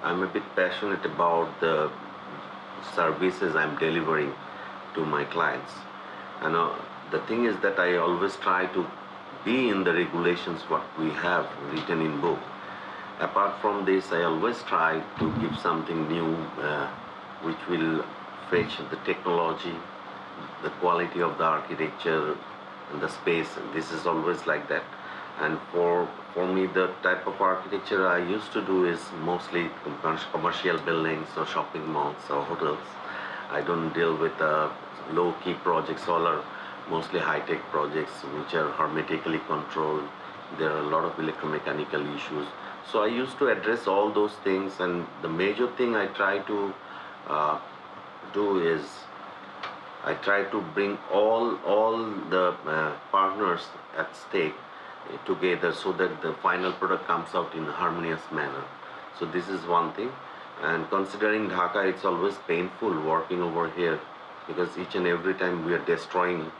I'm a bit passionate about the services I'm delivering to my clients. And the thing is that I always try to be in the regulations what we have written in book. Apart from this, I always try to give something new which will fetch the technology, the quality of the architecture and the space. This is always like that. And for me, the type of architecture I used to do is mostly commercial buildings or shopping malls or hotels. I don't deal with low-key projects. All are mostly high-tech projects which are hermetically controlled. There are a lot of electromechanical issues. So I used to address all those things, and the major thing I try to uh, do is I try to bring all the partners at stake together so that the final product comes out in a harmonious manner. So this is one thing. And considering Dhaka, it's always painful working over here because each and every time we are destroying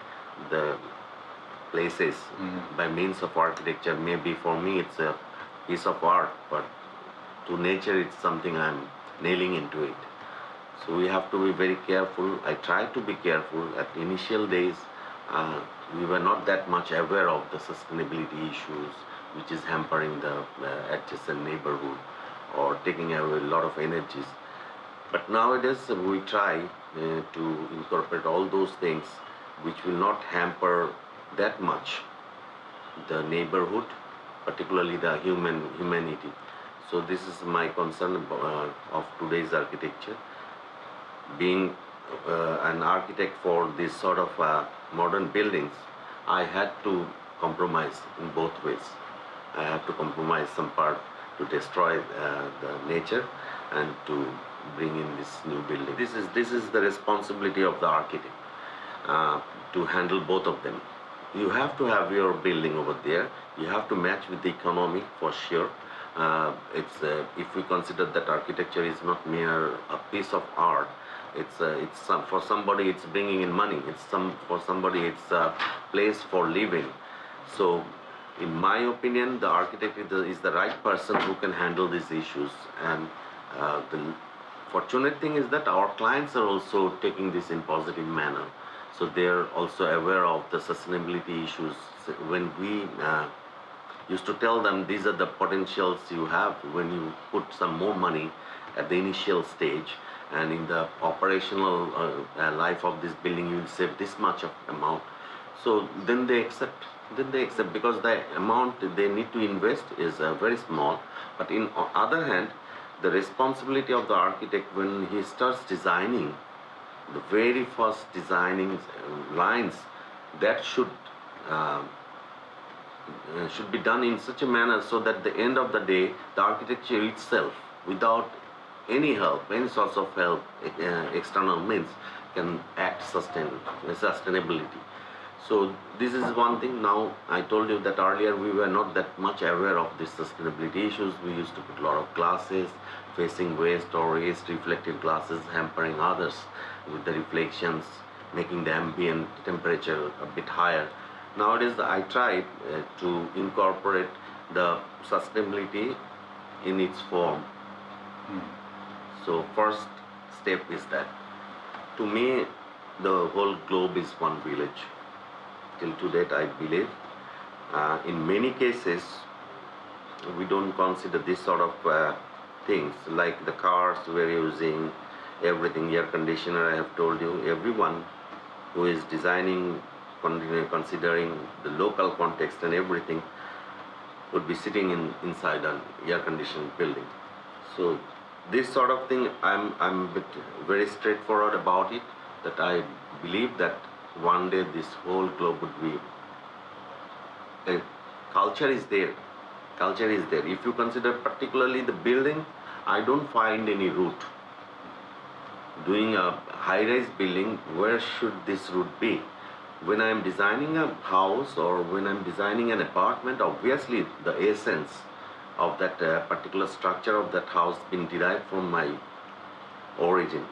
the places by means of architecture. Maybe for me it's a piece of art, but to nature it's something I'm nailing into it. So we have to be very careful. I try to be careful. At initial days, we were not that much aware of the sustainability issues, which is hampering the adjacent neighborhood or taking away a lot of energies. But nowadays, we try to incorporate all those things which will not hamper that much the neighborhood, particularly the humanity. So this is my concern of today's architecture. Being an architect for this sort of modern buildings, I had to compromise in both ways. I have to compromise some part to destroy the nature and to bring in this new building. This is the responsibility of the architect to handle both of them. You have to have your building over there. You have to match with the economy for sure. If we consider that architecture is not mere a piece of art, for somebody it's bringing in money. For somebody it's a place for living. So, in my opinion, the architect is the right person who can handle these issues. And the fortunate thing is that our clients are also taking this in positive manner. So they are also aware of the sustainability issues. So when we used to tell them these are the potentials you have when you put some more money at the initial stage, and in the operational life of this building you will save this much of amount. So then they accept. Because the amount they need to invest is very small. But in other hand, the responsibility of the architect when he starts designing, the very first designing lines, that uh, should be done in such a manner so that the end of the day, the architecture itself, without any help, any source of help, external means, can act sustainability. So this is one thing. Now I told you that earlier we were not that much aware of these sustainability issues. We used to put a lot of glasses facing west or east, reflective glasses hampering others with the reflections, making the ambient temperature a bit higher. Nowadays I try to incorporate the sustainability in its form. So first step is that. To me, the whole globe is one village. Till to date, I believe. In many cases, we don't consider this sort of things like the cars we're using, everything, air conditioner, I have told you, everyone who is designing, considering the local context and everything, would be sitting inside an air-conditioned building. So this sort of thing, I'm a bit very straightforward about it, that I believe that one day this whole globe would be, culture is there. Culture is there. If you consider particularly the building, I don't find any route. Doing a high-rise building, where should this route be? When I'm designing a house or when I'm designing an apartment, obviously the essence of that particular structure of that house been derived from my origin,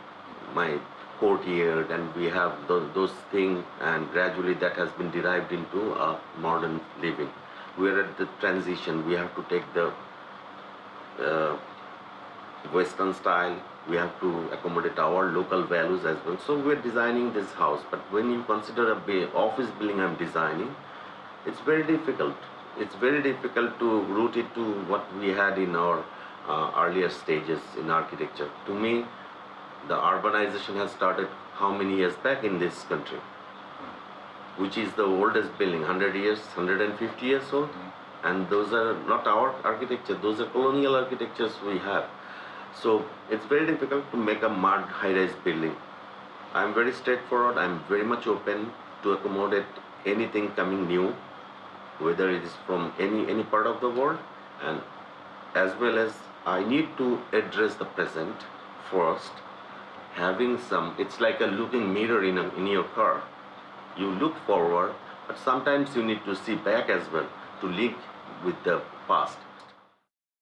my courtyard, and we have those things, and gradually that has been derived into a modern living. We're at the transition. We have to take the Western style. We have to accommodate our local values as well. So we're designing this house. But when you consider a office building I'm designing, it's very difficult. It's very difficult to root it to what we had in our earlier stages in architecture. To me, the urbanization has started how many years back in this country, which is the oldest building, 100 years, 150 years old. And those are not our architecture, those are colonial architectures we have. So it's very difficult to make a mud high-rise building. I'm very straightforward, I'm very much open to accommodate anything coming new, whether it is from any part of the world, and as well as I need to address the present first, having some, it's like a looking mirror in your car. You look forward, but sometimes you need to see back as well to link with the past.